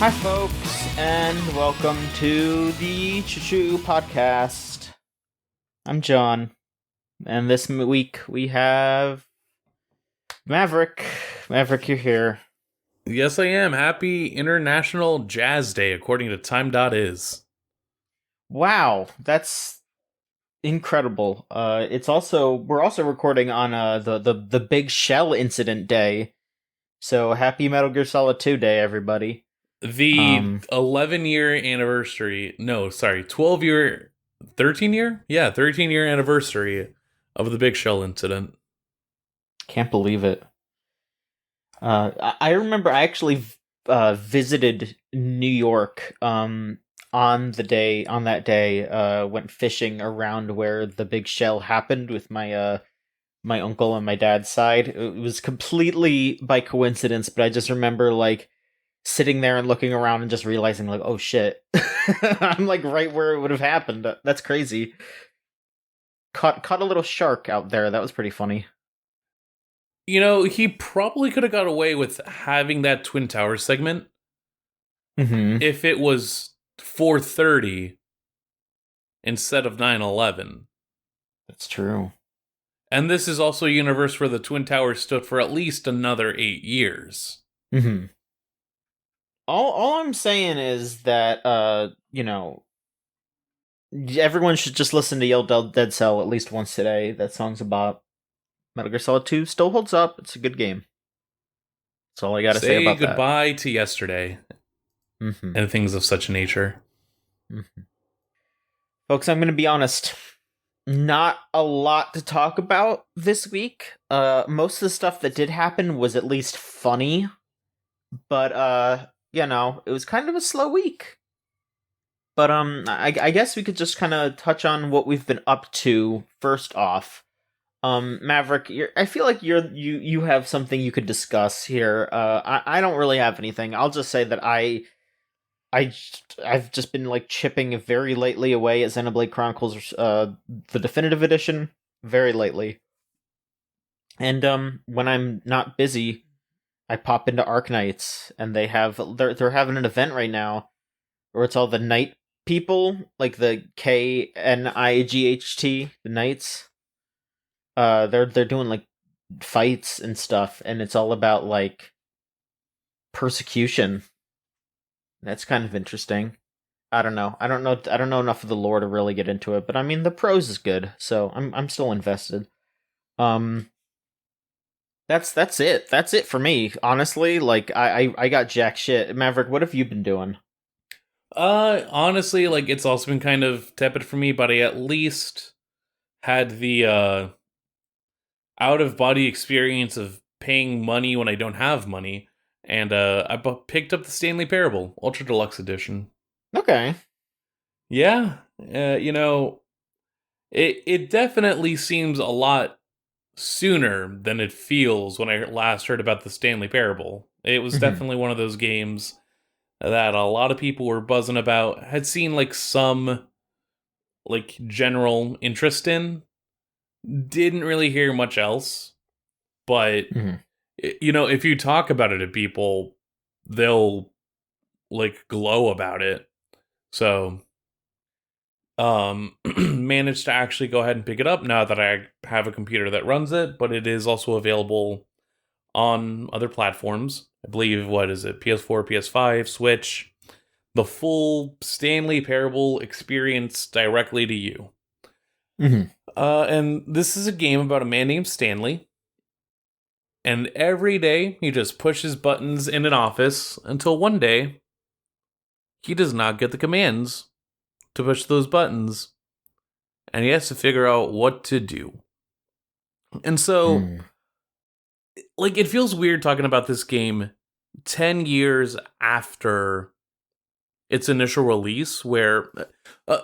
Hi, folks, and welcome to the Choo Podcast. I'm John, and this week we have Maverick. Maverick, you're here. Yes, I am. Happy International Jazz Day, according to Time.is. Wow, that's incredible. We're also recording on the Big Shell Incident Day. So happy Metal Gear Solid 2 Day, everybody. The 11-year anniversary, 12-year, 13-year? Yeah, 13-year anniversary of the Big Shell incident. Can't believe it. I remember I actually visited New York on that day, went fishing around where the big shell happened with my uncle on my dad's side. It was completely by coincidence, but I just remember like sitting there and looking around and just realizing like, oh shit. I'm like right where it would have happened. That's crazy. Caught a little shark out there. That was pretty funny. You know, he probably could have got away with having that Twin Towers segment if it was 4:30 instead of 9/11. That's true. And this is also a universe where the Twin Towers stood for at least another 8 years. Mm-hmm. All I'm saying is that everyone should just listen to Yell Dead Cell at least once today. That song's about Metal Gear Solid 2 still holds up. It's a good game. That's all I gotta say about that. Say goodbye to yesterday and things of such nature. Folks, I'm gonna be honest. Not a lot to talk about this week. Most of the stuff that did happen was at least funny. But it was kind of a slow week. But I guess we could just kind of touch on what we've been up to first off. Maverick, I feel like you have something you could discuss here. I don't really have anything. I'll just say that I've just been like chipping very lately away at Xenoblade Chronicles, the definitive edition, very lately. And when I'm not busy, I pop into Arknights, and they're having an event right now where it's all the Knight people, like the KNIGHT, the Knights. They're doing like fights and stuff, and it's all about like persecution. That's kind of interesting. I don't know. I don't know enough of the lore to really get into it, but I mean the prose is good, so I'm still invested. Um that's it. That's it for me, honestly. Like I got jack shit. Maverick, what have you been doing? Honestly, like it's also been kind of tepid for me, but I at least had the out of body experience of paying money when I don't have money, and I picked up the Stanley Parable Ultra Deluxe Edition. Okay. Yeah, it definitely seems a lot sooner than it feels when I last heard about the Stanley Parable. It was definitely one of those games that a lot of people were buzzing about, had seen like some like general interest in, didn't really hear much else, but if you talk about it to people, they'll like glow about it. So managed to actually go ahead and pick it up now that I have a computer that runs it, but it is also available on other platforms. I believe, what is it, PS4, PS5, Switch, the full Stanley Parable experience directly to you. And this is a game about a man named Stanley, and every day he just pushes buttons in an office until one day he does not get the commands to push those buttons, and he has to figure out what to do. And so, like, it feels weird talking about this game 10 years after its initial release, where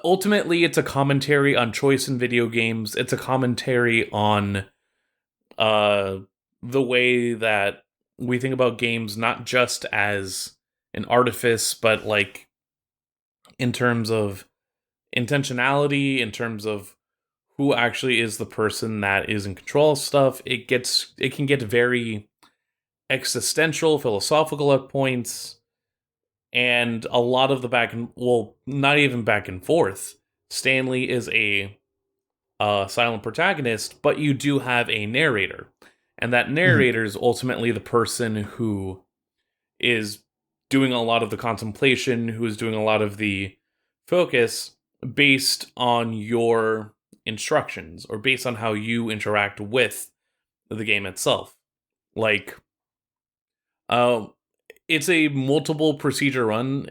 ultimately it's a commentary on choice in video games. It's a commentary on the way that we think about games, not just as an artifice, but like in terms of intentionality, in terms of who actually is the person that is in control of stuff. It can get very existential, philosophical at points. And a lot of the not even back and forth. Stanley is a silent protagonist, but you do have a narrator. And that Mhm. narrator is ultimately the person who is doing a lot of the contemplation, who is doing a lot of the focus based on your instructions or based on how you interact with the game itself. Like, uh, it's a multiple procedure run.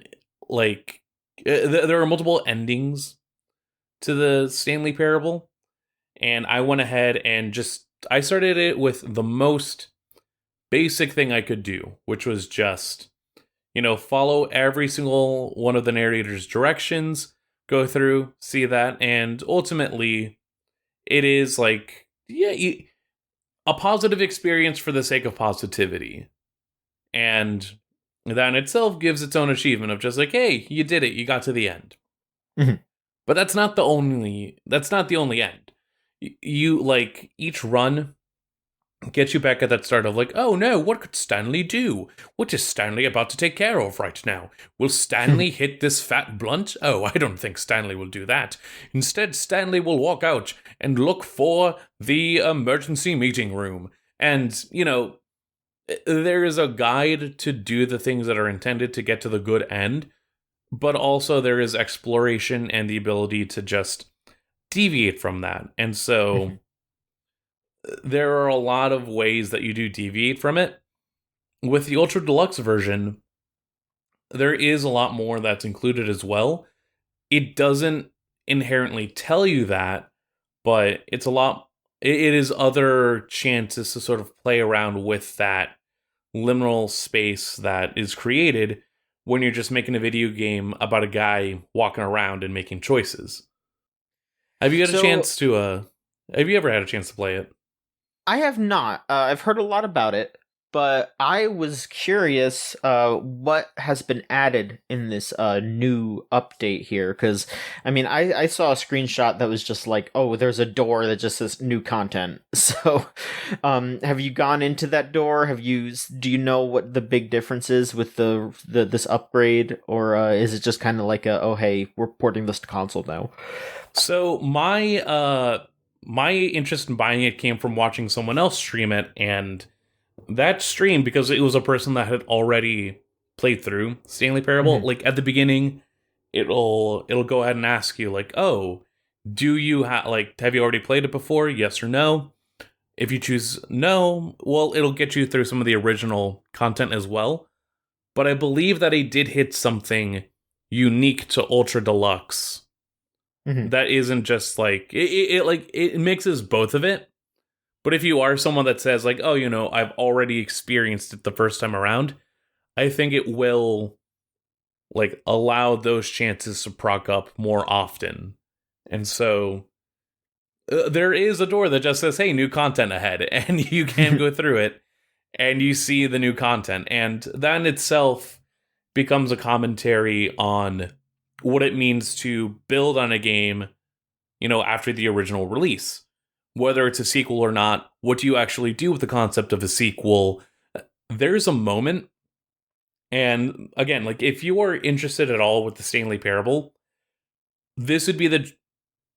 Like, there are multiple endings to the Stanley Parable, and I went ahead and I started it with the most basic thing I could do, which was just, follow every single one of the narrator's directions, go through, see that, and ultimately, it is like, yeah, a positive experience for the sake of positivity. And that in itself gives its own achievement of just like, hey, you did it, you got to the end. Mhm. But that's not the only end. You like each run gets you back at that start of like, oh no, what could Stanley do? What is Stanley about to take care of right now? Will Stanley hit this fat blunt? Oh, I don't think Stanley will do that. Instead, Stanley will walk out and look for the emergency meeting room. And, there is a guide to do the things that are intended to get to the good end, but also there is exploration and the ability to just deviate from that. And so Mhm. there are a lot of ways that you do deviate from it. With the Ultra Deluxe version, there is a lot more that's included as well. It doesn't inherently tell you that, but it is other chances to sort of play around with that liminal space that is created when you're just making a video game about a guy walking around and making choices. Have you had a So chance to have you ever had a chance to play it? I have not. I've heard a lot about it, but I was curious what has been added in this new update here. Because, I mean, I saw a screenshot that was just like, oh, there's a door that just says new content. So, have you gone into that door? Do you know what the big difference is with the this upgrade? Or is it just kind of like oh, hey, we're porting this to console now? So my interest in buying it came from watching someone else stream it, and that stream, because it was a person that had already played through Stanley Parable, Hmm. like at the beginning, it'll go ahead and ask you like, oh, do you have you already played it before? Yes or no. If you choose no, well, it'll get you through some of the original content as well. But I believe that he did hit something unique to Ultra Deluxe Hmm. that isn't just like it mixes both of it. But if you are someone that says like, oh, I've already experienced it the first time around, I think it will like allow those chances to proc up more often. And so there is a door that just says, hey, new content ahead, and you can go through it and you see the new content. And that in itself becomes a commentary on what it means to build on a game, after the original release. Whether it's a sequel or not, what do you actually do with the concept of a sequel? There's a moment, and again, like if you are interested at all with the Stanley Parable, this would be the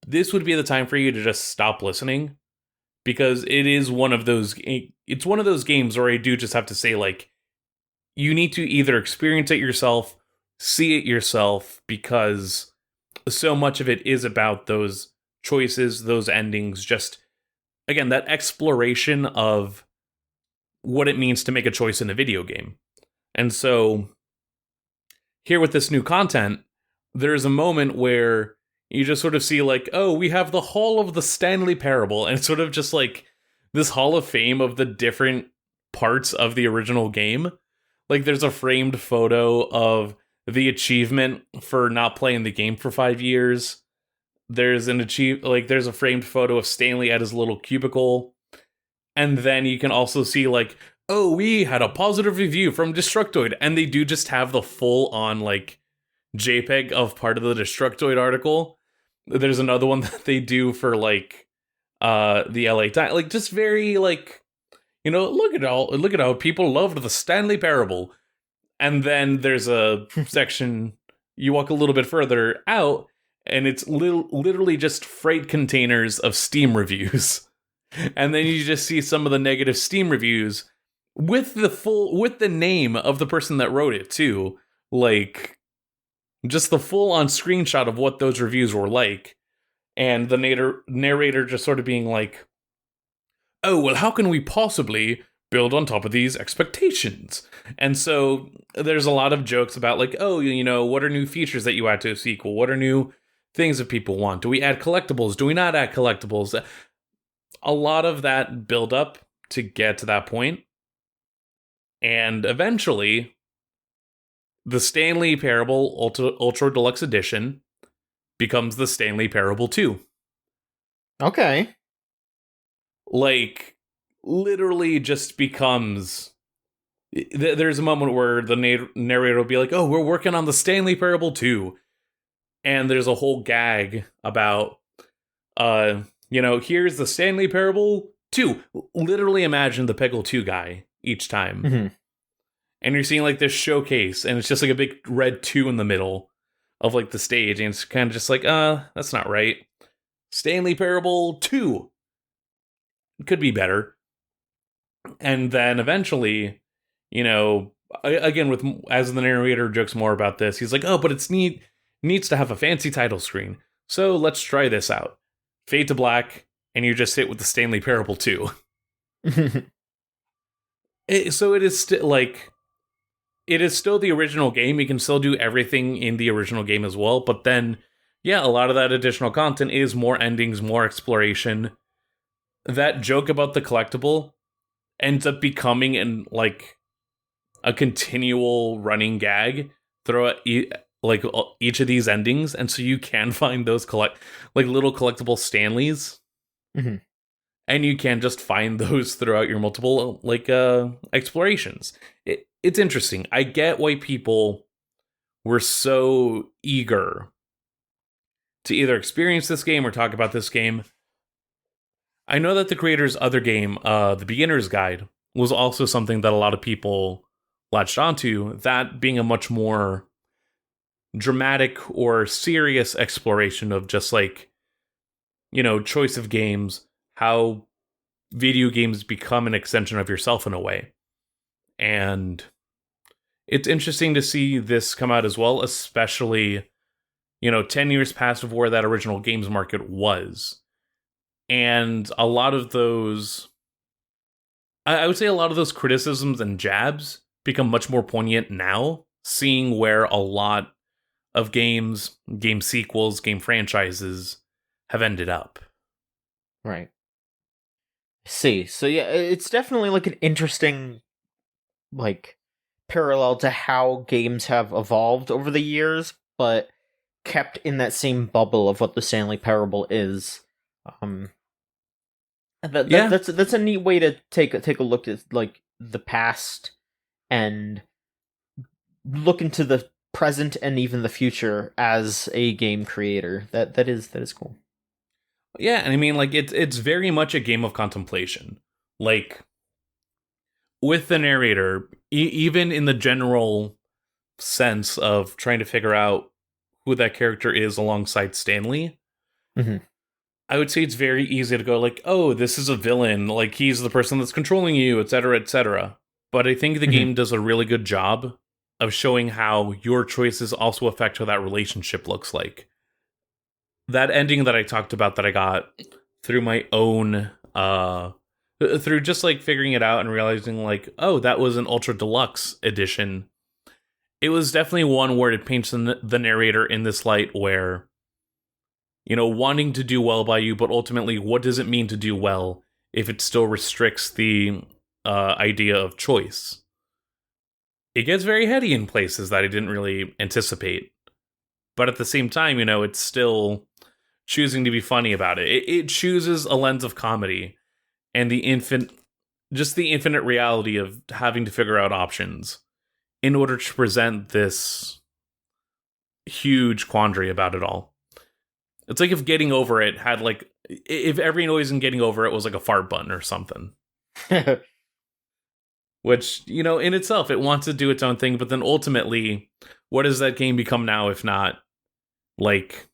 this would be the time for you to just stop listening, because it's one of those games where I do just have to say like you need to either experience it yourself, see it yourself, because so much of it is about those choices, those endings, just again that exploration of what it means to make a choice in a video game. And so here with this new content, there's a moment where you just sort of see like, oh, we have the Hall of the Stanley Parable, and it's sort of just like this Hall of Fame of the different parts of the original game. Like there's a framed photo of the achievement for not playing the game for 5 years. There's a framed photo of Stanley at his little cubicle. And then you can also see like, oh, we had a positive review from Destructoid, and they do just have the full on like JPEG of part of the Destructoid article. There's another one that they do for like the LA Times, like just very like, look at how people loved the Stanley Parable. And then there's a section, you walk a little bit further out, and it's literally just freight containers of Steam reviews. And then you just see some of the negative Steam reviews with the name of the person that wrote it too. Like, just the full on screenshot of what those reviews were like. And the narrator just sort of being like, oh, well, how can we possibly build on top of these expectations? And so there's a lot of jokes about like, oh, what are new features that you add to a sequel? What are new things that people want? Do we add collectibles? Do we not add collectibles? A lot of that build up to get to that point. And eventually, the Stanley Parable Ultra Deluxe Edition becomes the Stanley Parable 2. Okay. Like, literally just becomes... There's a moment where the narrator will be like, oh, we're working on the Stanley Parable 2. And there's a whole gag about, here's the Stanley Parable 2. Literally imagine the Peggle 2 guy each time. Mm-hmm. And you're seeing like this showcase, and it's just like a big red 2 in the middle of like the stage. And it's kind of just like, that's not right. Stanley Parable 2. Could be better. And then eventually, again, as the narrator jokes more about this, he's like, oh, but it's needs to have a fancy title screen. So let's try this out. Fade to black, and you just hit with the Stanley Parable 2. So it is still like, it is still the original game. You can still do everything in the original game as well. But then, yeah, a lot of that additional content is more endings, more exploration. That joke about the collectible ends up becoming a continual running gag throughout each of these endings, and so you can find those little collectible Stanleys, mm-hmm. and you can just find those throughout your multiple explorations. It's interesting. I get why people were so eager to either experience this game or talk about this game. I know that the creator's other game, The Beginner's Guide, was also something that a lot of people latched onto, that being a much more dramatic or serious exploration of just choice of games, how video games become an extension of yourself in a way. And it's interesting to see this come out as well, especially, 10 years past of where that original games market was. And a lot of those, I would say a lot of those criticisms and jabs become much more poignant now, seeing where a lot of games, game sequels, game franchises have ended up. Right. See, so yeah, it's definitely like an interesting parallel to how games have evolved over the years, but kept in that same bubble of what the Stanley Parable is. That's a neat way to take a look at the past and look into the present and even the future as a game creator. That is cool. Yeah, and I mean, it's very much a game of contemplation. With the narrator, even in the general sense of trying to figure out who that character is alongside Stanley, mm-hmm. I would say it's very easy to go oh, this is a villain, he's the person that's controlling you, etc., etc. But I think the mm-hmm. game does a really good job of showing how your choices also affect how that relationship looks like. That ending that I talked about that I got through my own, through just figuring it out and realizing oh, that was an Ultra Deluxe edition. It was definitely one where it paints the narrator in this light where, wanting to do well by you, but ultimately, what does it mean to do well if it still restricts the idea of choice? It gets very heady in places that I didn't really anticipate. But at the same time, it's still choosing to be funny about it. It chooses a lens of comedy and the infinite reality of having to figure out options in order to present this huge quandary about it all. It's like if Getting Over It had if every noise in Getting Over It was a fart button or something. which, in itself, it wants to do its own thing, but then ultimately, what does that game become now if not, like,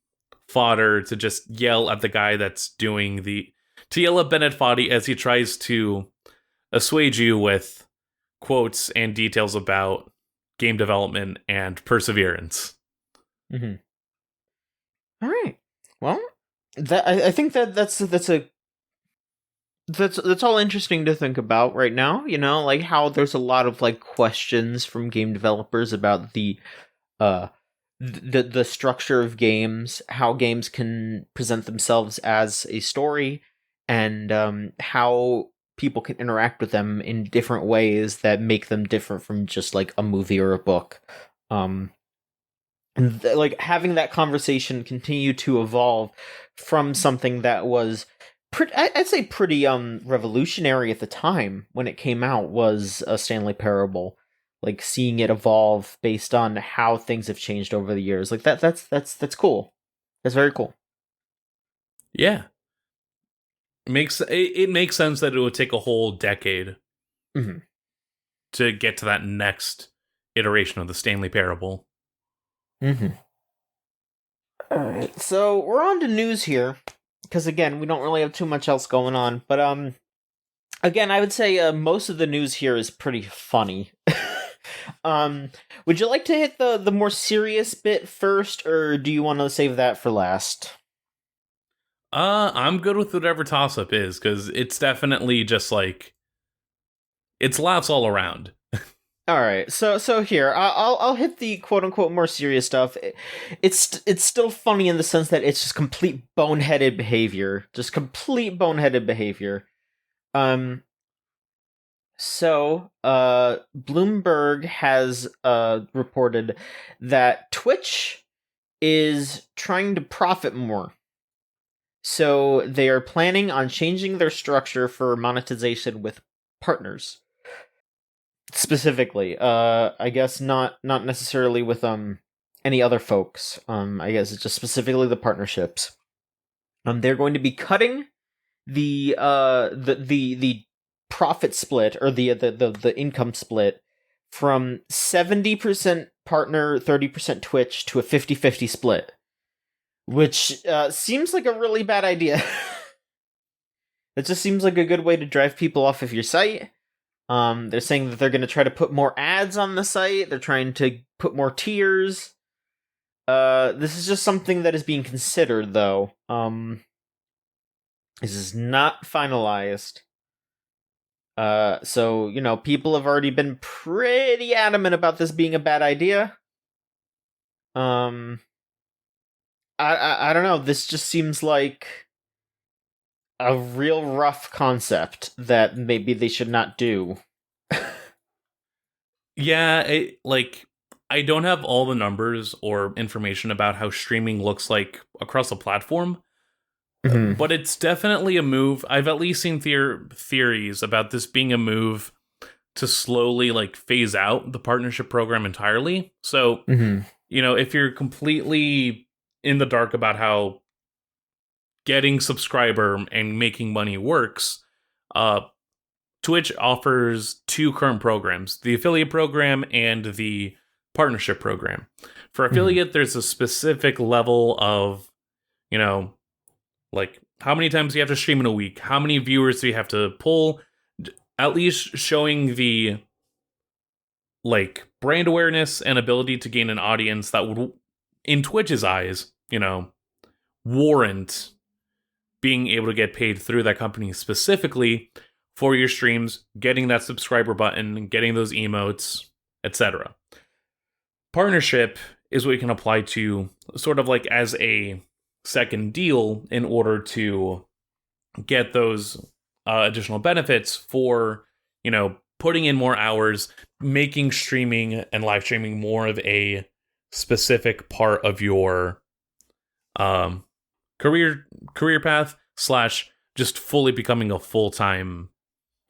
fodder to just yell at the guy that's to yell at Bennett Foddy as he tries to assuage you with quotes and details about game development and perseverance. Mm-hmm. All right. Well, I think that's all interesting to think about right now. Like how there's a lot of like questions from game developers about uh the structure of games, how games can present themselves as a story, and how people can interact with them in different ways that make them different from just like a movie or a book. And like having that conversation continue to evolve from something that was I'd say pretty revolutionary at the time when it came out was a Stanley Parable. Like seeing it evolve based on how things have changed over the years. Like that's cool. That's very cool. Yeah. It makes sense that it would take a whole decade Mm-hmm. to get to that next iteration of the Stanley Parable. Mm-hmm. All right, so we're on to news here because again, we don't really have too much else going on. But again, I would say most of the news here is pretty funny. Would you like to hit the more serious bit first, or do you want to save that for last? I'm good with whatever toss-up is, because it's definitely just like, it's laughs all around. All right, so here I'll hit the quote unquote more serious stuff. It's still funny in the sense that it's just complete boneheaded behavior, Um, so Bloomberg has reported that Twitch is trying to profit more. So they are planning on changing their structure for monetization with partners. Specifically, I guess not necessarily with any other folks. I guess it's just specifically the partnerships. They're going to be cutting the profit split or the income split from 70% partner, 30% Twitch to a 50-50 split, which seems like a really bad idea. It just seems like a good way to drive people off of your site. They're saying that they're going to try to put more ads on the site. They're trying to put more tiers. This is just something that is being considered, though. This is not finalized. So, people have already been pretty adamant about this being a bad idea. I don't know. This just seems like a real rough concept that maybe they should not do. Yeah, I don't have all the numbers or information about how streaming looks like across the platform, Mm-hmm. but it's definitely a move. I've at least seen theories about this being a move to slowly like phase out the partnership program entirely. So, Mm-hmm. if you're completely in the dark about how getting subscriber and making money works, Twitch offers two current programs, the affiliate program and the partnership program. For affiliate, there's a specific level of, like how many times you have to stream in a week, how many viewers do you have to pull, at least showing the like brand awareness and ability to gain an audience that would, in Twitch's eyes, warrant being able to get paid through that company specifically for your streams, getting that subscriber button, getting those emotes, etc. Partnership is what you can apply to sort of like as a second deal in order to get those additional benefits for, putting in more hours, making streaming and live streaming more of a specific part of your career path / just fully becoming a full-time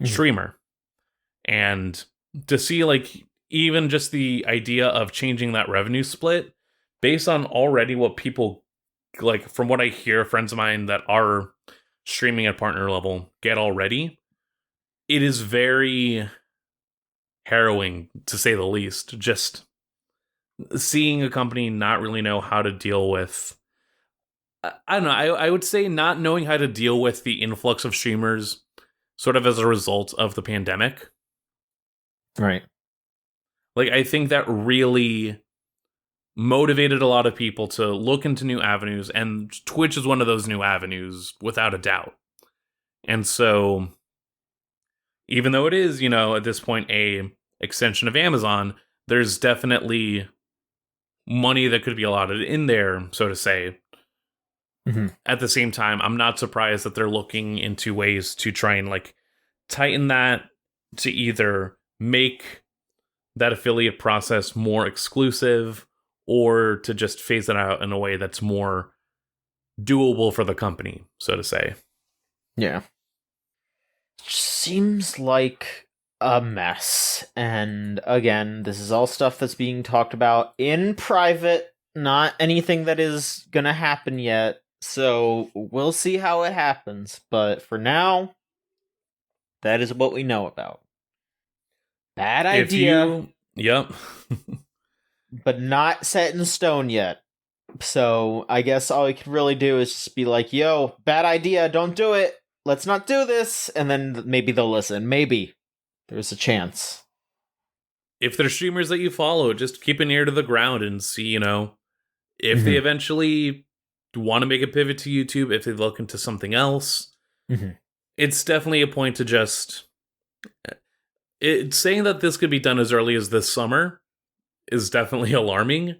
streamer. And to see like even just the idea of changing that revenue split based on already what people like, from what I hear, friends of mine that are streaming at partner level get already, it is very harrowing, to say the least. Just seeing a company not really know how to deal with, I don't know, I would say not knowing how to deal with the influx of streamers sort of as a result of the pandemic. Right. Like, I think that really motivated a lot of people to look into new avenues, and Twitch is one of those new avenues, without a doubt. And so, even though it is, at this point, a extension of Amazon, there's definitely money that could be allotted in there, so to say. Mm-hmm. At the same time, I'm not surprised that they're looking into ways to try and tighten that, to either make that affiliate process more exclusive, or to just phase it out in a way that's more doable for the company, so to say. Yeah. Seems like a mess. And again, this is all stuff that's being talked about in private, not anything that is gonna happen yet. So we'll see how it happens. But for now, that is what we know about. Bad idea. Yep. But not set in stone yet. So I guess all we can really do is just be like, yo, bad idea, don't do it. Let's not do this. And then maybe they'll listen. Maybe. There's a chance. If there's streamers that you follow, just keep an ear to the ground and see, if they eventually want to make a pivot to YouTube, if they look into something else. It's definitely a point to just... saying that this could be done as early as this summer is definitely alarming,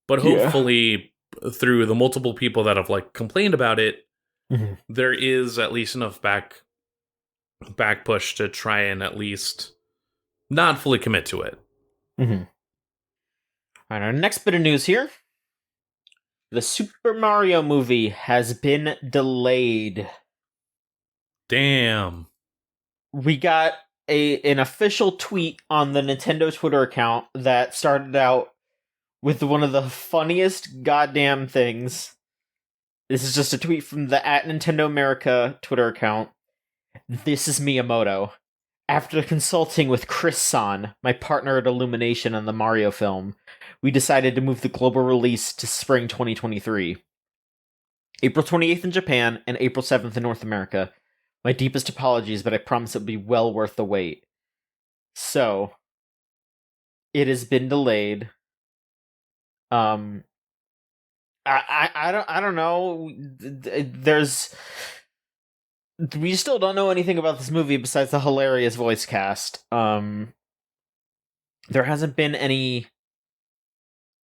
but hopefully through the multiple people that have complained about it, there is at least enough back push to try and at least not fully commit to it. Alright, our next bit of news here. The Super Mario movie has been delayed. Damn. We got an official tweet on the Nintendo Twitter account that started out with one of the funniest goddamn things. This is just a tweet from the @NintendoAmerica Twitter account. This is Miyamoto. After consulting with Chris San, my partner at Illumination on the Mario film, we decided to move the global release to spring 2023. April 28th in Japan and April 7th in North America. My deepest apologies, but I promise it will be well worth the wait. So, it has been delayed. I don't know. We still don't know anything about this movie besides the hilarious voice cast. There hasn't been any,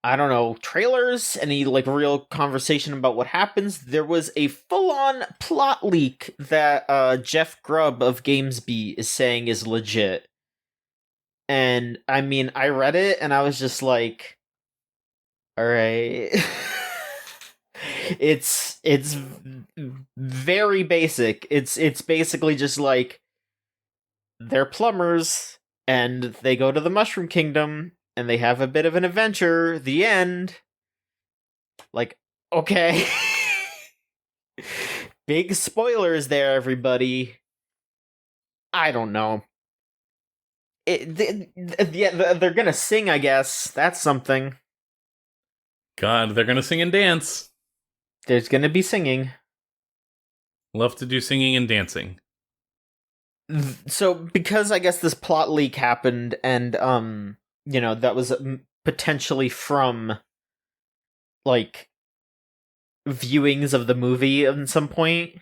I don't know, trailers, any real conversation about what happens. There was a full-on plot leak that Jeff Grubb of GamesBeat is saying is legit. And I mean, I read it and I was just like, all right. It's very basic. It's basically just they're plumbers and they go to the Mushroom Kingdom and they have a bit of an adventure. The end. Okay. Big spoilers there, everybody. I don't know. They're gonna sing, I guess. That's something. God, they're gonna sing and dance. There's gonna be singing. Love to do singing and dancing. So, because I guess this plot leak happened, and that was potentially from viewings of the movie at some point,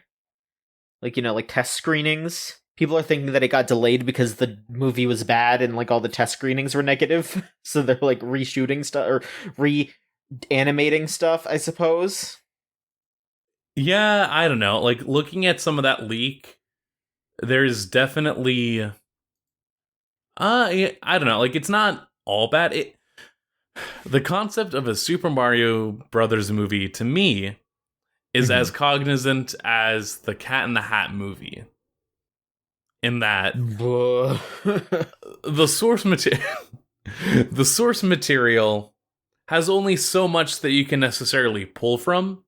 test screenings. People are thinking that it got delayed because the movie was bad and all the test screenings were negative, so they're reshooting stuff or reanimating stuff, I suppose. Yeah, I don't know. Looking at some of that leak, there's definitely I don't know, it's not all bad. The concept of a Super Mario Brothers movie to me is as cognizant as the Cat in the Hat movie. In that the source material has only so much that you can necessarily pull from,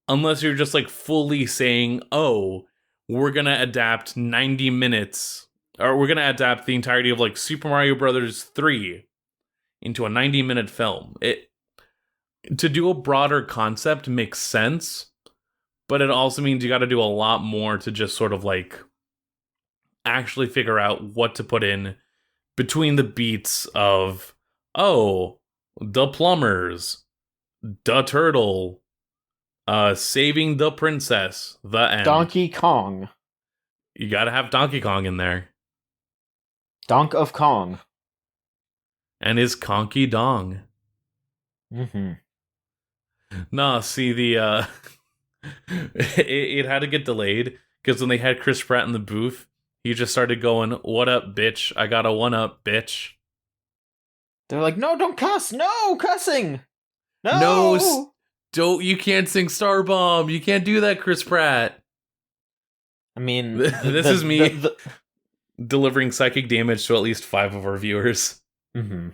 unless you're just fully saying, oh, we're gonna adapt 90 minutes or we're gonna adapt the entirety of like Super Mario Brothers 3 into a 90-minute film. It to do a broader concept makes sense, but it also means you got to do a lot more to just sort of like actually figure out what to put in between the beats of, oh, the plumbers, the turtle, saving the princess, the end. Donkey Kong. You gotta have Donkey Kong in there. Donk of Kong. And his conky dong. Mm-hmm. Nah, see, it had to get delayed, because when they had Chris Pratt in the booth, he just started going, "What up, bitch? I got a one-up, bitch." They're like, no, don't cuss! No, cussing! No! No, don't, you can't sing Starbomb. You can't do that, Chris Pratt. I mean, This is me delivering psychic damage to at least 5 of our viewers. Mm-hmm.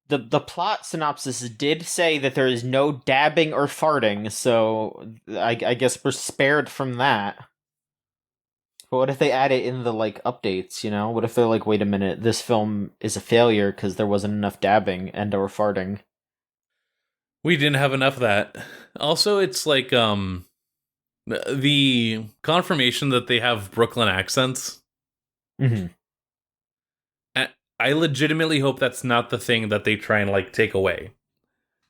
The plot synopsis did say that there is no dabbing or farting, so I guess we're spared from that. But what if they add it in the, like, updates, you know? What if they're like, wait a minute, this film is a failure because there wasn't enough dabbing and or farting? We didn't have enough of that. Also, it's like, the confirmation that they have Brooklyn accents. Mm-hmm. I legitimately hope that's not the thing that they try and, like, take away.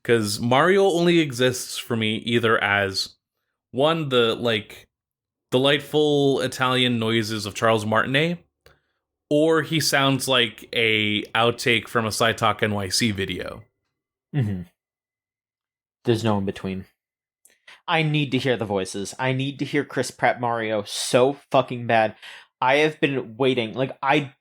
Because Mario only exists for me either as, one, the, like, delightful Italian noises of Charles Martinet, or he sounds like a outtake from a SciTalk NYC video. Mm-hmm. There's no in between. I need to hear the voices. I need to hear Chris Pratt Mario so fucking bad. I have been waiting. Like, I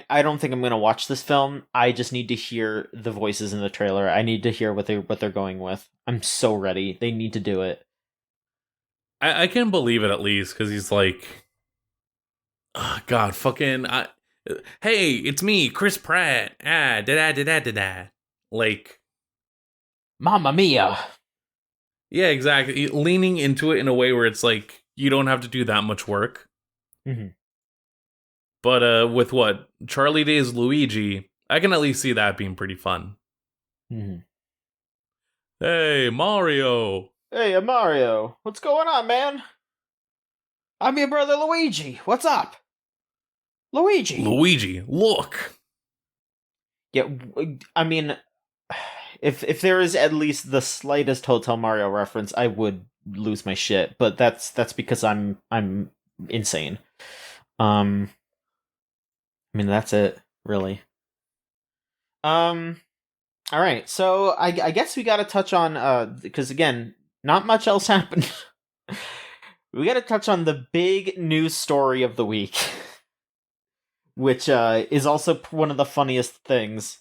don't think I'm gonna watch this film. I just need to hear the voices in the trailer. I need to hear what they're going with. I'm so ready. They need to do it. I can believe it at least, because he's like, oh, God, fucking, hey, it's me, Chris Pratt. Da-da-da-da-da-da. Like, Mamma mia! yeah, exactly. Leaning into it in a way where it's like, you don't have to do that much work. Mm-hmm. But with what? Charlie Day's Luigi, I can at least see that being pretty fun. Mm-hmm. Hey, Mario! Hey, Mario. What's going on, man? I'm your brother Luigi. What's up? Luigi! Luigi, look! Yeah, I mean, if there is at least the slightest Hotel Mario reference, I would lose my shit. But that's because I'm insane. I mean, that's it, really. All right. So I guess we got to touch on because again, not much else happened. We got to touch on the big news story of the week, which is also one of the funniest things.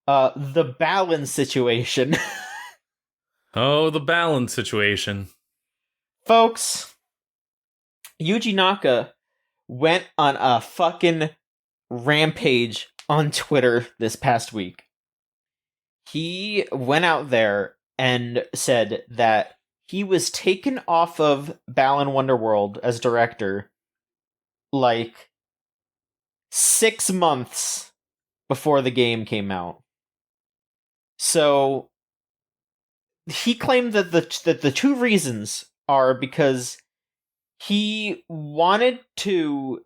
The Balan situation. Oh, the balance situation. Folks, Yuji Naka went on a fucking rampage on Twitter this past week. He went out there and said that he was taken off of Balan Wonderworld as director like 6 months before the game came out. So he claimed that the two reasons are because he wanted to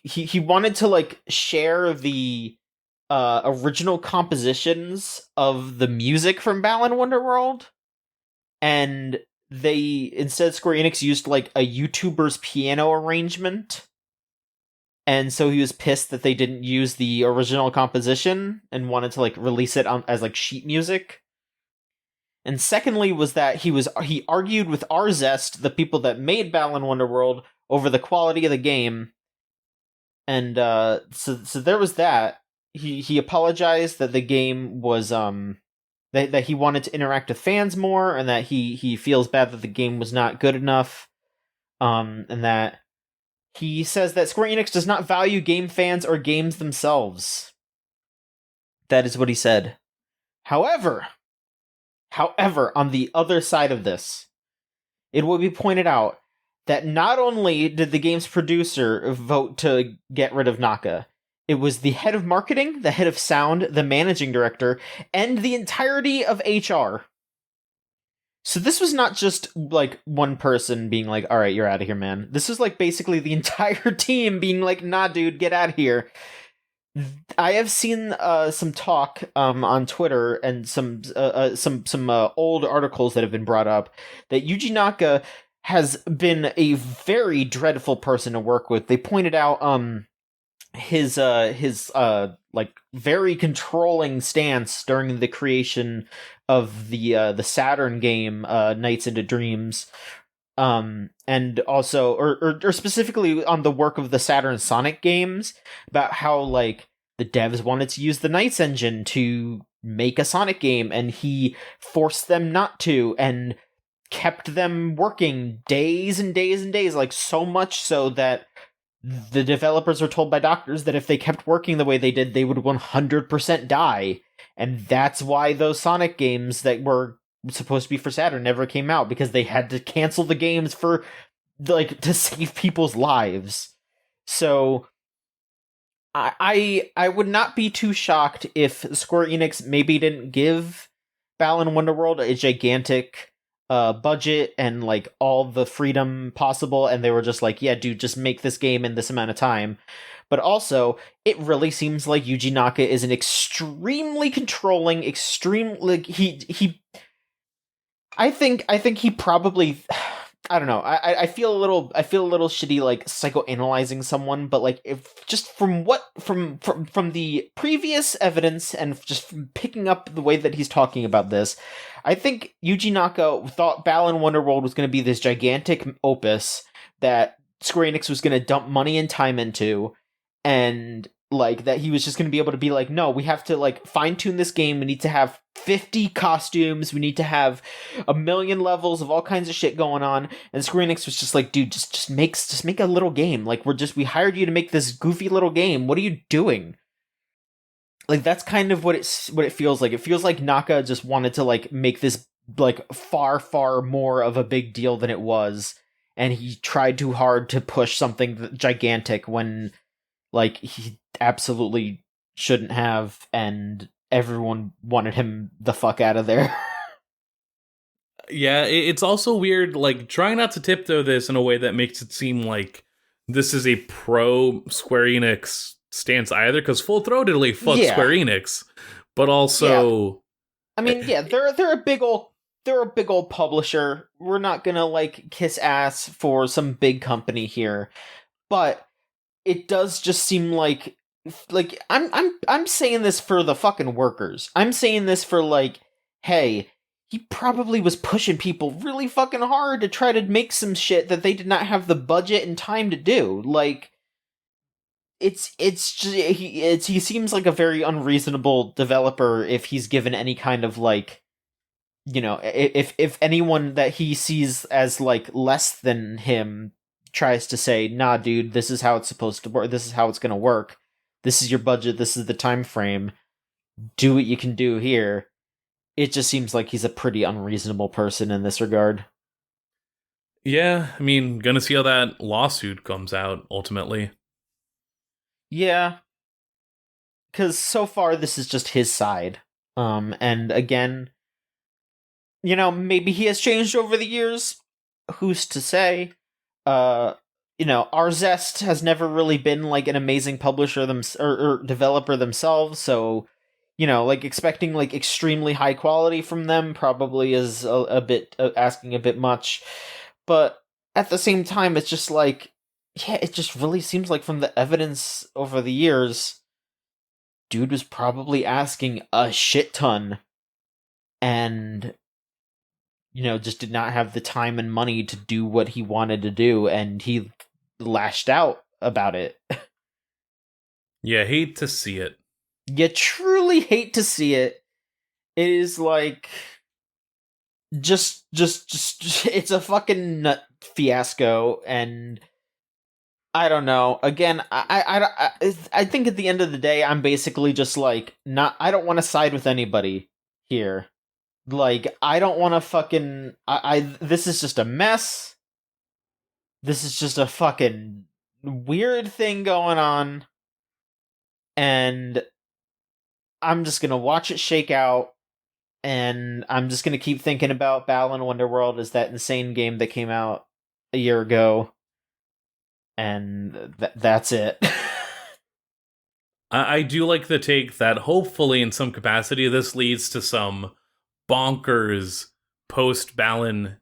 he wanted to like share the original compositions of the music from Balan Wonderworld, and they instead Square Enix used like a YouTuber's piano arrangement, and so he was pissed that they didn't use the original composition and wanted to like release it as like sheet music. And secondly was that he argued with Arzest, the people that made Balan Wonderworld, over the quality of the game. And so there was that. He apologized that the game was that he wanted to interact with fans more, and that he feels bad that the game was not good enough. And that he says that Square Enix does not value game fans or games themselves. That is what he said. However, on the other side of this, it will be pointed out that not only did the game's producer vote to get rid of Naka, it was the head of marketing, the head of sound, the managing director, and the entirety of HR. So this was not just like one person being like, all right, you're out of here, man. This was like basically the entire team being like, nah, dude, get out of here. I have seen some talk on Twitter and some old articles that have been brought up that Yuji Naka has been a very dreadful person to work with. They pointed out his like very controlling stance during the creation of the Saturn game Nights into Dreams, and also or specifically on the work of the Saturn Sonic games, about how like the devs wanted to use the Nights engine to make a Sonic game and he forced them not to and kept them working days and days and days, like so much so that the developers were told by doctors that if they kept working the way they did, they would 100% die. And that's why those Sonic games that were supposed to be for Saturn never came out, because they had to cancel the games for, like, to save people's lives. So I would not be too shocked if Square Enix maybe didn't give Balan Wonderworld a gigantic budget and like all the freedom possible, and they were just like, yeah, dude, just make this game in this amount of time. But also, it really seems like Yuji Naka is an extremely controlling, extreme, like he I think he probably, I don't know. I feel a little shitty like psychoanalyzing someone, but like if just from what from the previous evidence and just from picking up the way that he's talking about this, I think Yuji Naka thought Balan Wonderworld was going to be this gigantic opus that Square Enix was going to dump money and time into, and like that he was just going to be able to be like, no, we have to like fine tune this game. We need to have 50 costumes. We need to have a million levels of all kinds of shit going on. And Square Enix was just like, dude, just make a little game. Like we hired you to make this goofy little game. What are you doing? Like that's kind of what it feels like. It feels like Naka just wanted to like make this like far more of a big deal than it was, and he tried too hard to push something gigantic when like he absolutely shouldn't have, and everyone wanted him the fuck out of there. Yeah, it's also weird, like, trying not to tiptoe this in a way that makes it seem like this is a pro Square Enix stance either, because full-throatedly fuck Yeah. Square Enix, but also... I mean, yeah, they're a big old publisher. We're not gonna like kiss ass for some big company here, but it does just seem like I'm saying this for the fucking workers. I'm saying this for like, hey, he probably was pushing people really fucking hard to try to make some shit that they did not have the budget and time to do. Like, it's just, he seems like a very unreasonable developer if he's given any kind of like, you know, if anyone that he sees as like less than him tries to say, nah, dude, this is how it's supposed to work, this is how it's gonna work, this is your budget, this is the time frame, do what you can do here. It just seems like he's a pretty unreasonable person in this regard. Yeah, I mean, gonna see how that lawsuit comes out, ultimately. Yeah. Because so far, this is just his side. And again, you know, maybe he has changed over the years. Who's to say? You know, Arzest has never really been like an amazing publisher or developer themselves, so you know, like expecting like extremely high quality from them probably is a bit asking a bit much. But at the same time, it's just like, yeah, it just really seems like from the evidence over the years, dude was probably asking a shit ton, and you know, just did not have the time and money to do what he wanted to do, and he lashed out about it. Yeah, hate to see it. You truly hate to see it. It is like just it's a fucking nut fiasco, and I don't know. Again, I think at the end of the day, I'm basically just like, not. I don't want to side with anybody here. Like, I don't want to fucking. This is just a mess. this is just a fucking weird thing going on, and I'm just gonna watch it shake out, and I'm just gonna keep thinking about Balan Wonderworld as that insane game that came out a year ago, and that's it. I do like the take that hopefully, in some capacity, this leads to some bonkers post Balan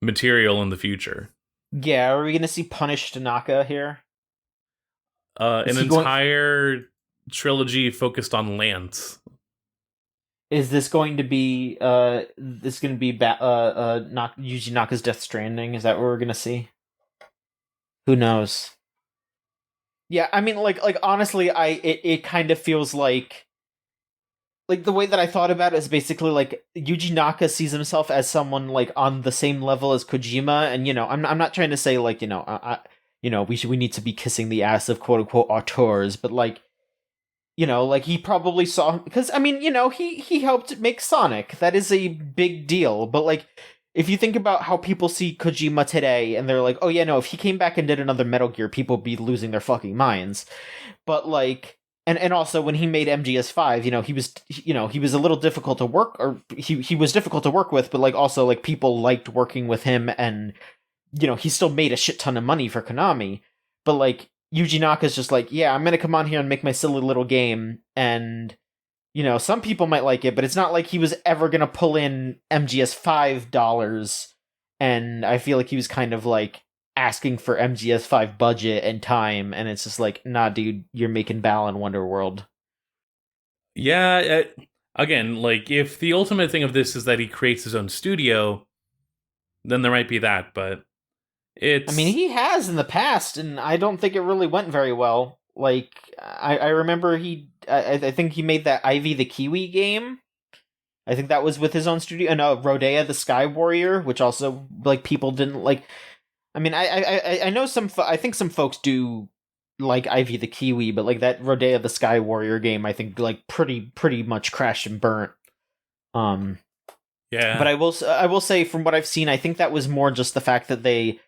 material in the future. Yeah, are we gonna see Punished Tanaka here? Is An he going? entire trilogy focused on Lance. Is this going to be? This going to be Yuji Naka's Death Stranding? Is that what we're gonna see? Who knows? Yeah, I mean, like honestly, it kind of feels like the way that I thought about it is basically like Yuji Naka sees himself as someone like on the same level as Kojima, and I'm not trying to say like we need to be kissing the ass of quote unquote auteurs, but like like he probably saw, because I mean he helped make Sonic. That is a big deal, but like if you think about how people see Kojima today, and they're like, oh yeah, no, if he came back and did another Metal Gear, people would be losing their fucking minds. But like, and also when he made MGS5, he was a little difficult to work, or he was difficult to work with, but like also like people liked working with him, and he still made a shit ton of money for Konami. But like Yuji Naka's just like, yeah, I'm gonna come on here and make my silly little game, and some people might like it, but it's not like he was ever gonna pull in MGS5 dollars, and I feel like he was kind of like asking for MGS5 budget and time, and it's just like, nah, dude, you're making Balan Wonderworld. Yeah, again, like if the ultimate thing of this is that he creates his own studio, then there might be that, but I mean, it's he has in the past, and I don't think it really went very well. Like, I remember I think he made that Ivy the Kiwi game. I think that was with his own studio, and Rodea the Sky Warrior, which also like people didn't like. I mean, I know I think some folks do like Ivy the Kiwi, but like that Rodea the Sky Warrior game, I think like pretty much crashed and burnt. Um, but yeah. I will say from what I've seen, I think that was more just the fact that they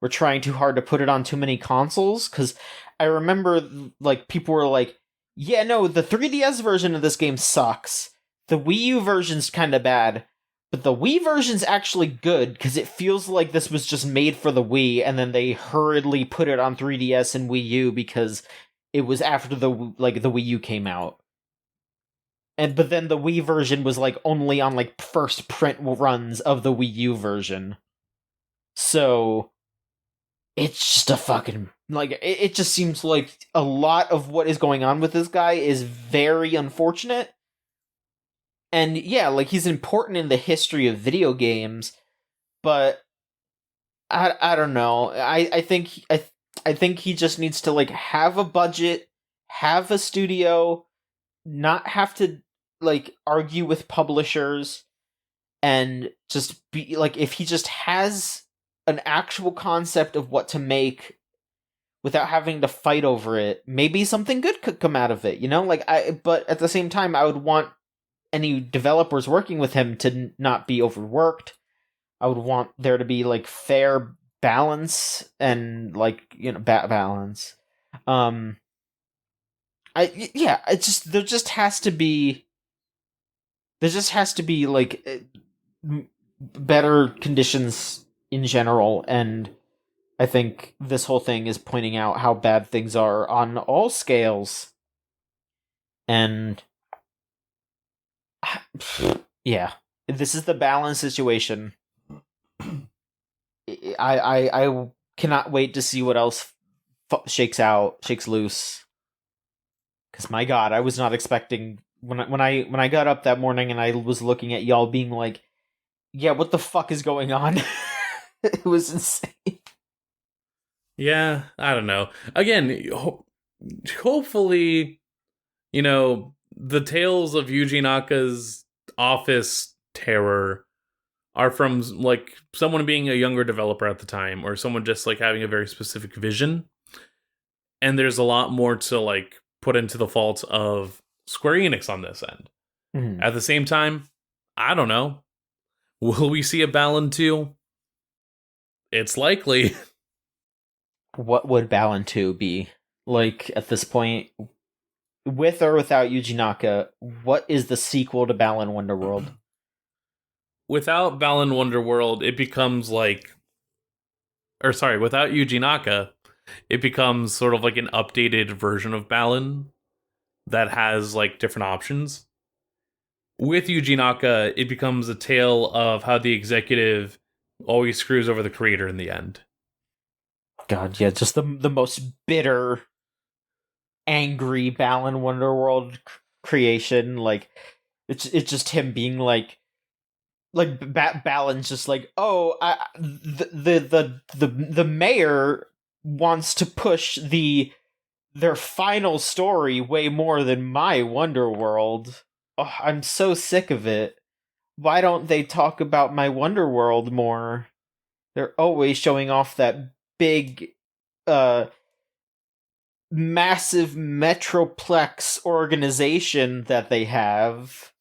were trying too hard to put it on too many consoles. Because I remember like people were like, "Yeah, no, the 3DS version of this game sucks. The Wii U version's kind of bad." But the Wii version's actually good because it feels like this was just made for the Wii, and then they hurriedly put it on 3DS and Wii U because it was after the Wii U came out. But then the Wii version was like only on like first print runs of the Wii U version. So it's just a fucking like it just seems like a lot of what is going on with this guy is very unfortunate. And yeah, like he's important in the history of video games, but I don't know. I think he just needs to like have a budget, have a studio, not have to like argue with publishers, and just be like, if he just has an actual concept of what to make without having to fight over it, maybe something good could come out of it, like but at the same time I would want any developers working with him to not be overworked. I would want there to be like fair balance, and like balance. um I yeah, it just there just has to be like better conditions in general, and I think this whole thing is pointing out how bad things are on all scales. And yeah, this is the balance situation. I cannot wait to see what else shakes loose. Because my God, I was not expecting when I got up that morning and I was looking at y'all being like, yeah, what the fuck is going on? It was insane. Yeah, I don't know. Again, hopefully, the tales of Yuji Naka's office terror are from like someone being a younger developer at the time, or someone just like having a very specific vision. And there's a lot more to like put into the fault of Square Enix on this end. Mhm. At the same time, I don't know. Will we see a Balan 2? It's likely. What would Balan 2 be? Like, at this point, with or without Yuji Naka, what is the sequel to Balan Wonderworld? Without Balan Wonderworld, it becomes like, or sorry, without Yuji Naka, it becomes sort of like an updated version of Balan that has like different options. With Yuji Naka, it becomes a tale of how the executive always screws over the creator in the end. God, yeah, just the most bitter, angry Balan Wonderworld creation. Like, it's just him being like Balan's just like, oh, the mayor wants to push their final story way more than my Wonderworld. Oh, I'm so sick of it. Why don't they talk about my Wonderworld more? They're always showing off that big, uh, massive metroplex organization that they have,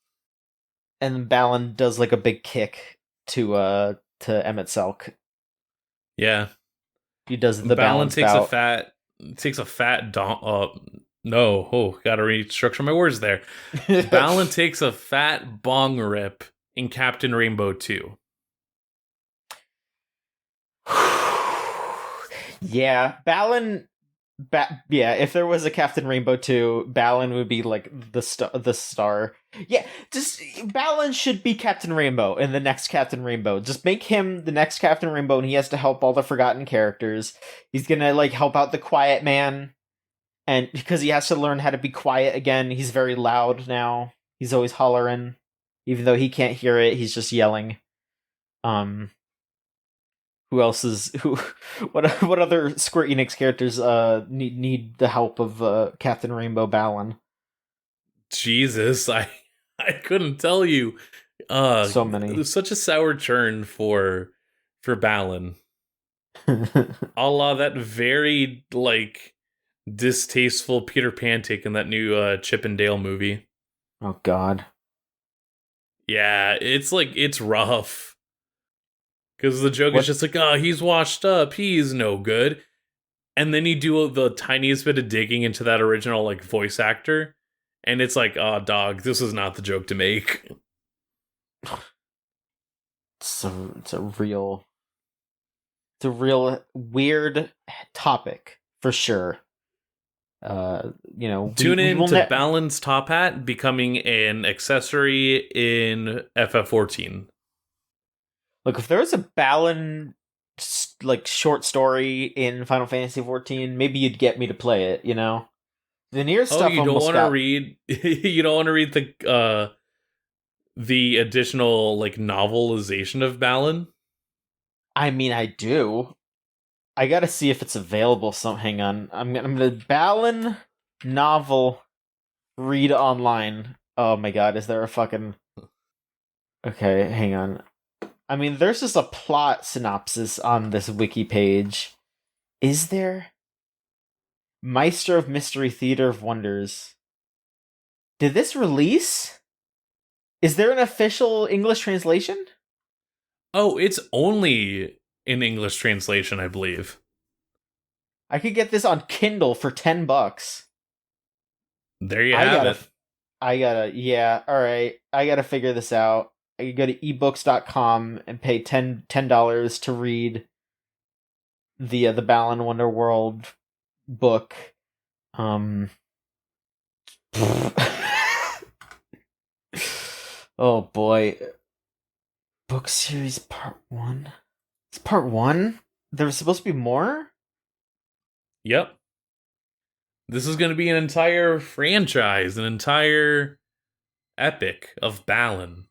and Balan does like a big kick to Emmett Selk. Yeah, He does the Balan balance bout. takes a fat no, oh, gotta restructure my words there. Balan takes a fat bong rip in Captain Rainbow 2. Yeah, yeah, if there was a Captain Rainbow 2, Balan would be like the star. Yeah, just Balan should be Captain Rainbow in the next Captain Rainbow. Just make him the next Captain Rainbow and he has to help all the forgotten characters. He's going to like help out the quiet man, and because he has to learn how to be quiet again. He's very loud now. He's always hollering even though he can't hear it. He's just yelling. Um who else is who what other Square Enix characters need the help of Captain Rainbow Balan? Jesus, I couldn't tell you. So It many. was such a sour churn for Balan. A la that very like distasteful Peter Pan take in that new Chip and Dale movie. Oh god. Yeah, it's like it's rough because the joke is What just like, oh, he's washed up, he's no good, and then you do the tiniest bit of digging into that original like voice actor, and it's like, oh, dog, this is not the joke to make. it's a real weird topic for sure. We Tune we in will to Balan's Top Hat becoming an accessory in FF14. look if there was a Balan like short story in Final Fantasy 14, maybe you'd get me to play it, you know? The near Oh, stuff you don't almost want to got. read you don't want to read the additional like novelization of Balan? I mean, I do. I gotta see if it's available. Some hang on. I'm gonna Balan novel read online. Oh my god, is there a fucking okay? Hang on. I mean, there's just a plot synopsis on this wiki page. Is there Meister of Mystery Theater of Wonders? Did this release? Is there an official English translation? Oh, it's only in English translation, I believe. I could get this on Kindle for $10. There you I have gotta it. yeah, alright. I gotta figure this out. I could go to ebooks.com and pay $10 to read the Balan Wonderworld book. Um Oh boy. Book series part 1. It's part 1? There was supposed to be more? Yep. This is going to be an entire franchise, an entire epic of Balan.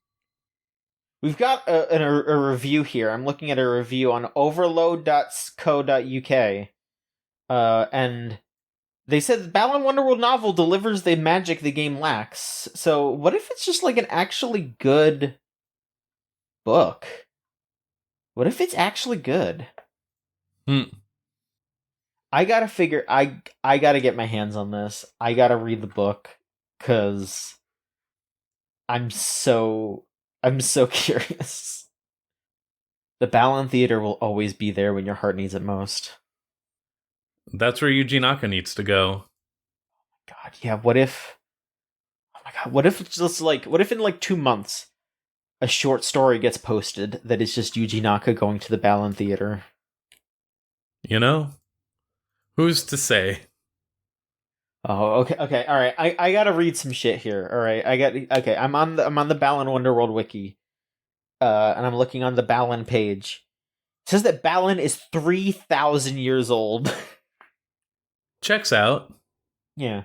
We've got a review here. I'm looking at a review on overload.co.uk. And they said the Balan Wonderworld novel delivers the magic the game lacks. So what if it's just like an actually good book? What if it's actually good? Hmm. I gotta figure. I gotta get my hands on this. I gotta read the book because I'm so curious. The Balan Theater will always be there when your heart needs it most. That's where Yuji Naka needs to go. God, yeah, what if... Oh my god, what if it's just like... What if in like 2 months, a short story gets posted that is just Yuji Naka going to the Balan Theater? You know? Who's to say? Oh, okay, all right. I gotta read some shit here. All right, okay. I'm on the Balan Wonderworld wiki, and I'm looking on the Balan page. It says that Balan is 3,000 years old. Checks out. Yeah.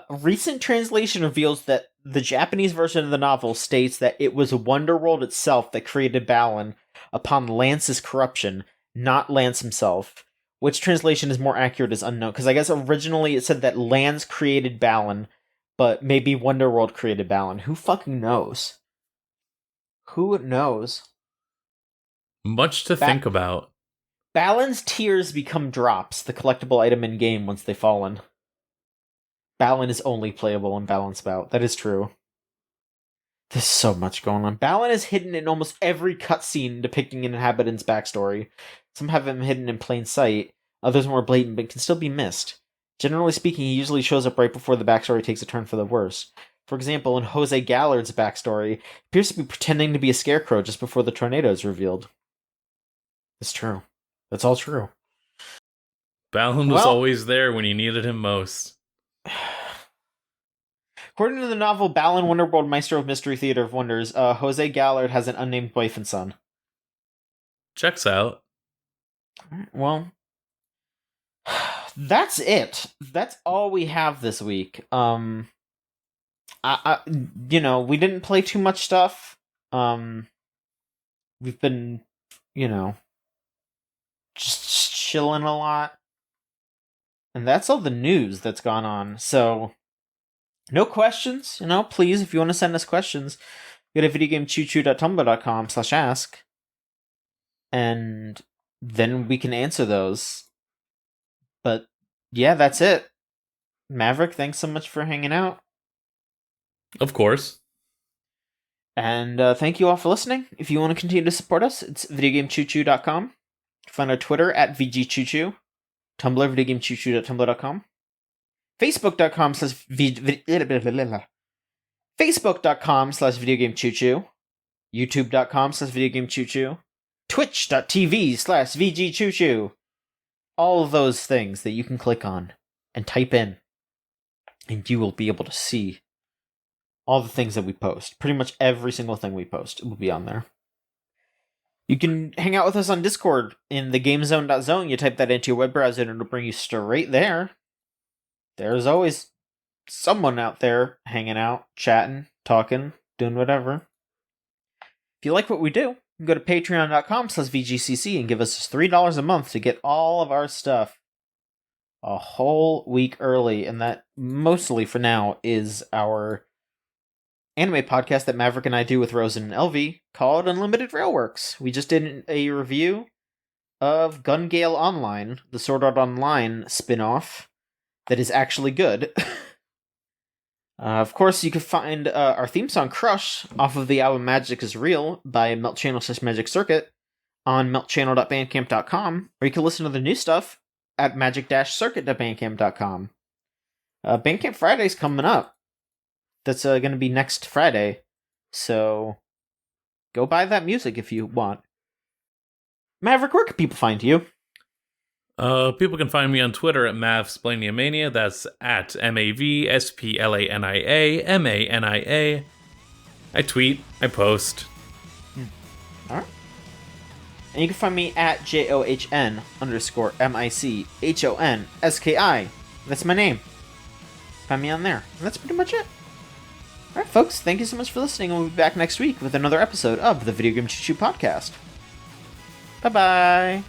Recent translation reveals that the Japanese version of the novel states that it was Wonderworld itself that created Balan upon Lance's corruption, not Lance himself. Which translation is more accurate is unknown, because I guess originally it said that Lance created Balan, but maybe Wonderworld created Balan. Who fucking knows? Who knows? Much to think about. Balan's tears become drops, the collectible item in game once they've fallen. Balan is only playable in Balan's Bout. That is true. There's so much going on. Balan is hidden in almost every cutscene depicting an inhabitant's backstory. Some have him hidden in plain sight, others more blatant but can still be missed. Generally speaking, he usually shows up right before the backstory takes a turn for the worse. For example, in Jose Gallard's backstory, he appears to be pretending to be a scarecrow just before the tornado is revealed. It's true. That's all true. Balan was always there when you needed him most. According to the novel Balan Wonderworld Maestro of Mystery Theater of Wonders, Jose Gallard has an unnamed wife and son. Checks out. Well, that's it. That's all we have this week. We didn't play too much stuff. We've been, just chilling a lot. And that's all the news that's gone on. So, no questions, please, if you want to send us questions, go to videogamechoochoo.tumblr.com/ask. And then we can answer those. But yeah, that's it. Maverick, thanks so much for hanging out. Of course. And thank you all for listening. If you want to continue to support us, it's videogamechoochoo.com. Find our Twitter at VGCC. Tumblr, videogamechoochoo.tumblr.com. Facebook.com/videogamechoochoo. YouTube.com/videogamechoochoo. Twitch.tv/VGChoochoo. All of those things that you can click on and type in, and you will be able to see all the things that we post. Pretty much every single thing we post will be on there. You can hang out with us on Discord in the gamezone.zone. You type that into your web browser and it'll bring you straight there. There's always someone out there hanging out, chatting, talking, doing whatever. If you like what we do, you can go to patreon.com/VGCC and give us just $3 a month to get all of our stuff a whole week early. And that mostly for now is our anime podcast that Maverick and I do with Rosen and LV called Unlimited Railworks. We just did a review of Gun Gale Online, the Sword Art Online spin-off that is actually good. Of course, you can find our theme song Crush off of the album Magic is Real by Melt Channel/Magic Circuit on meltchannel.bandcamp.com, or you can listen to the new stuff at magic-circuit.bandcamp.com. Bandcamp Friday's coming up. That's going to be next Friday, so go buy that music if you want. Maverick, where can people find you? People can find me on Twitter at MavSplaniaMania. That's at MavSplaniaMania. I tweet, I post. Alright. And you can find me at JOHN_MICHONSKI. That's my name. Find me on there. And that's pretty much it. Alright, folks, thank you so much for listening, and we'll be back next week with another episode of the Video Game Choo Choo Podcast. Bye-bye!